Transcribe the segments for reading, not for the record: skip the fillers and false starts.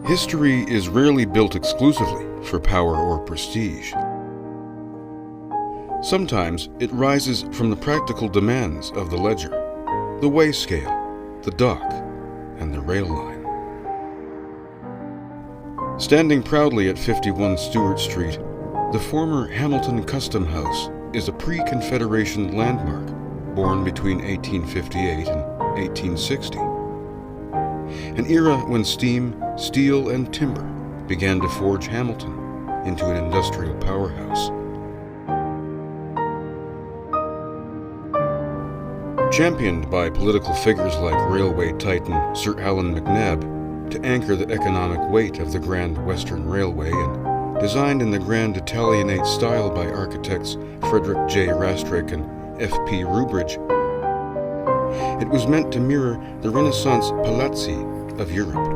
History is rarely built exclusively for power or prestige. Sometimes it rises from the practical demands of the ledger, the weigh scale, the dock, and the rail line. Standing proudly at 51 Stewart Street, the former Hamilton Custom House is a pre-Confederation landmark born between 1858 and 1860. An era when steam, steel, and timber began to forge Hamilton into an industrial powerhouse. Championed by political figures like railway titan Sir Allan MacNab to anchor the economic weight of the Grand Western Railway, and designed in the Grand Italianate style by architects Frederick J. Rastrick and F. P. Rubridge, it was meant to mirror the Renaissance palazzi of Europe,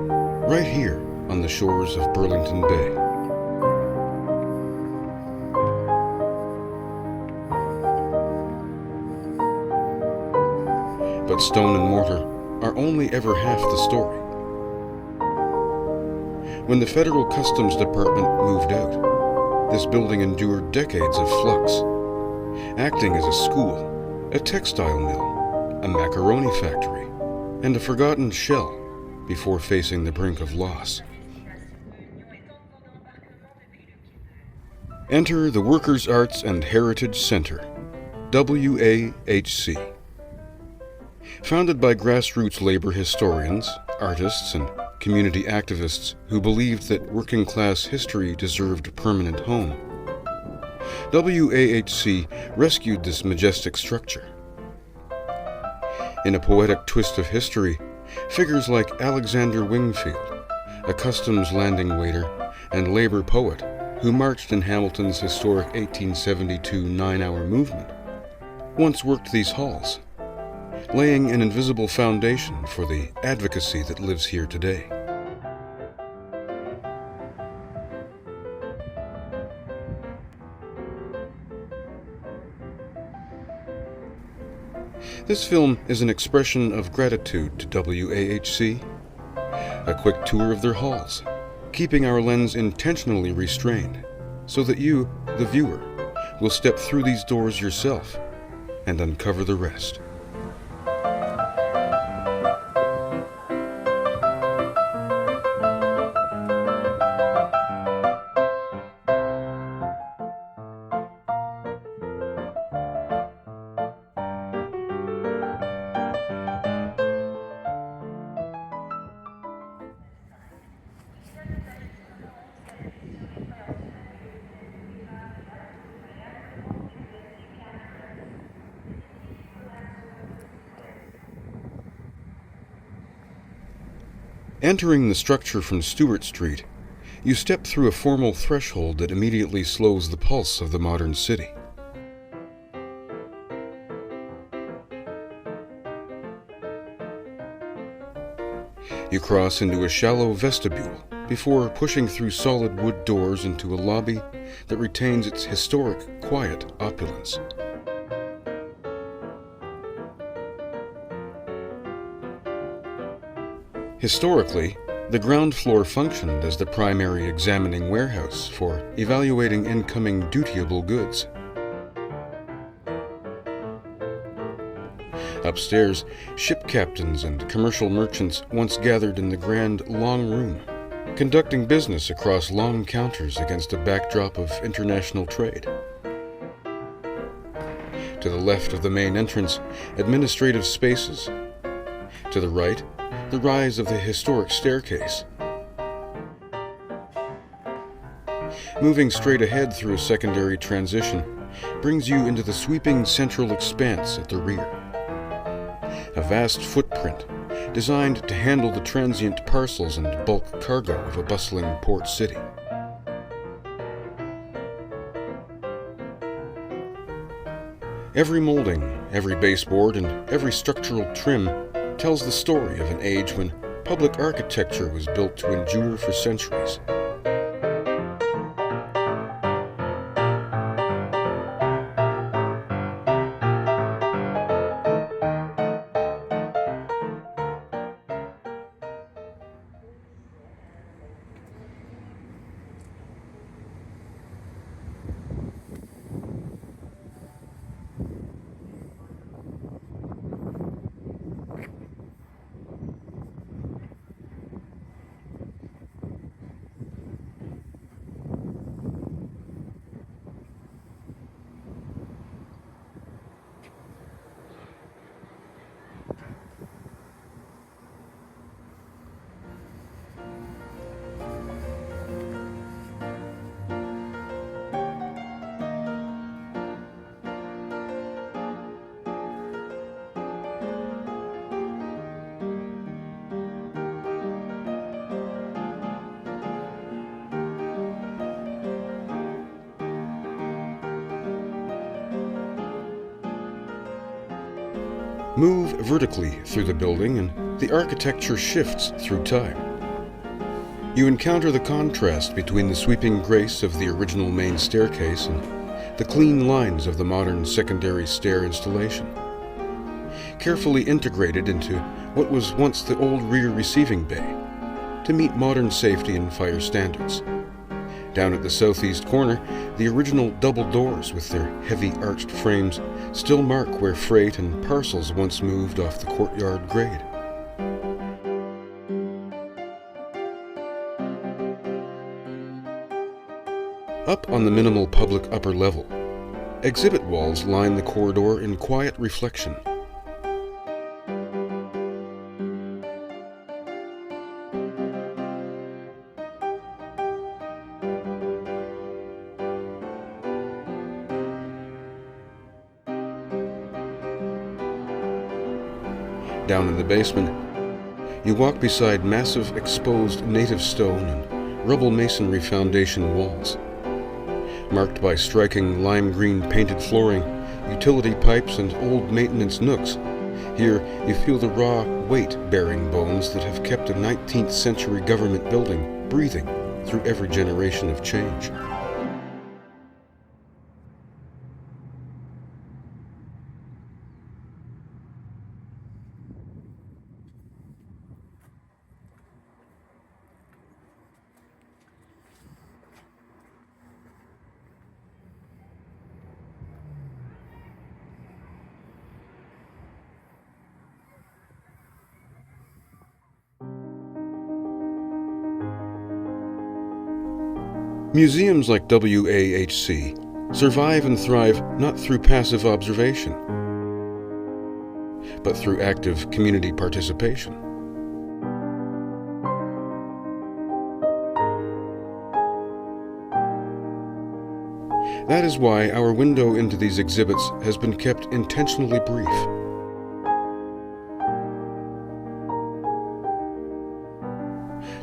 right here on the shores of Burlington Bay. But stone and mortar are only ever half the story. When the Federal Customs Department moved out, this building endured decades of flux, acting as a school, a textile mill, a macaroni factory, and a forgotten shell before facing the brink of loss. Enter the Workers' Arts and Heritage Center, WAHC. Founded by grassroots labor historians, artists, and community activists who believed that working-class history deserved a permanent home, WAHC rescued this majestic structure. In a poetic twist of history, figures like Alexander Wingfield, a customs landing waiter and labor poet who marched in Hamilton's historic 1872 nine-hour movement, once worked these halls, laying an invisible foundation for the advocacy that lives here today. This film is an expression of gratitude to WAHC, a quick tour of their halls, keeping our lens intentionally restrained so that you, the viewer, will step through these doors yourself and uncover the rest. Entering the structure from Stewart Street, you step through a formal threshold that immediately slows the pulse of the modern city. You cross into a shallow vestibule before pushing through solid wood doors into a lobby that retains its historic, quiet opulence. Historically, the ground floor functioned as the primary examining warehouse for evaluating incoming dutiable goods. Upstairs, ship captains and commercial merchants once gathered in the grand long room, conducting business across long counters against a backdrop of international trade. To the left of the main entrance, administrative spaces. To the right, the rise of the historic staircase. Moving straight ahead through a secondary transition brings you into the sweeping central expanse at the rear. A vast footprint designed to handle the transient parcels and bulk cargo of a bustling port city. Every molding, every baseboard, and every structural trim tells the story of an age when public architecture was built to endure for centuries. Move vertically through the building and the architecture shifts through time. You encounter the contrast between the sweeping grace of the original main staircase and the clean lines of the modern secondary stair installation, carefully integrated into what was once the old rear receiving bay to meet modern safety and fire standards. Down at the southeast corner, the original double doors with their heavy arched frames still mark where freight and parcels once moved off the courtyard grade. Up on the minimal public upper level, exhibit walls line the corridor in quiet reflection. Down in the basement, you walk beside massive exposed native stone and rubble masonry foundation walls, marked by striking lime green painted flooring, utility pipes, and old maintenance nooks. Here you feel the raw, weight-bearing bones that have kept a 19th century government building breathing through every generation of change. Museums like WAHC survive and thrive not through passive observation, but through active community participation. That is why our window into these exhibits has been kept intentionally brief.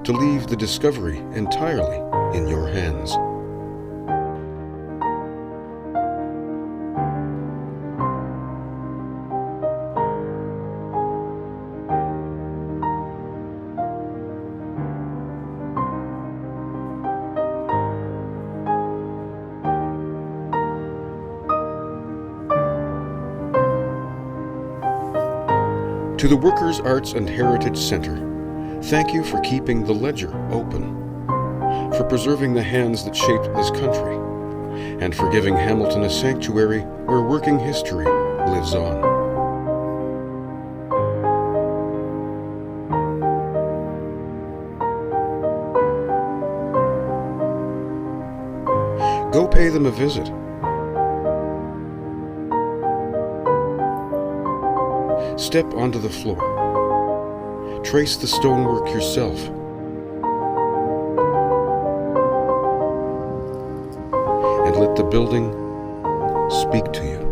To leave the discovery entirely in your hands. To the Workers' Arts and Heritage Center, thank you for keeping the ledger open, for preserving the hands that shaped this country, and for giving Hamilton a sanctuary where working history lives on. Go pay them a visit. Step onto the floor. Trace the stonework yourself. And let the building speak to you.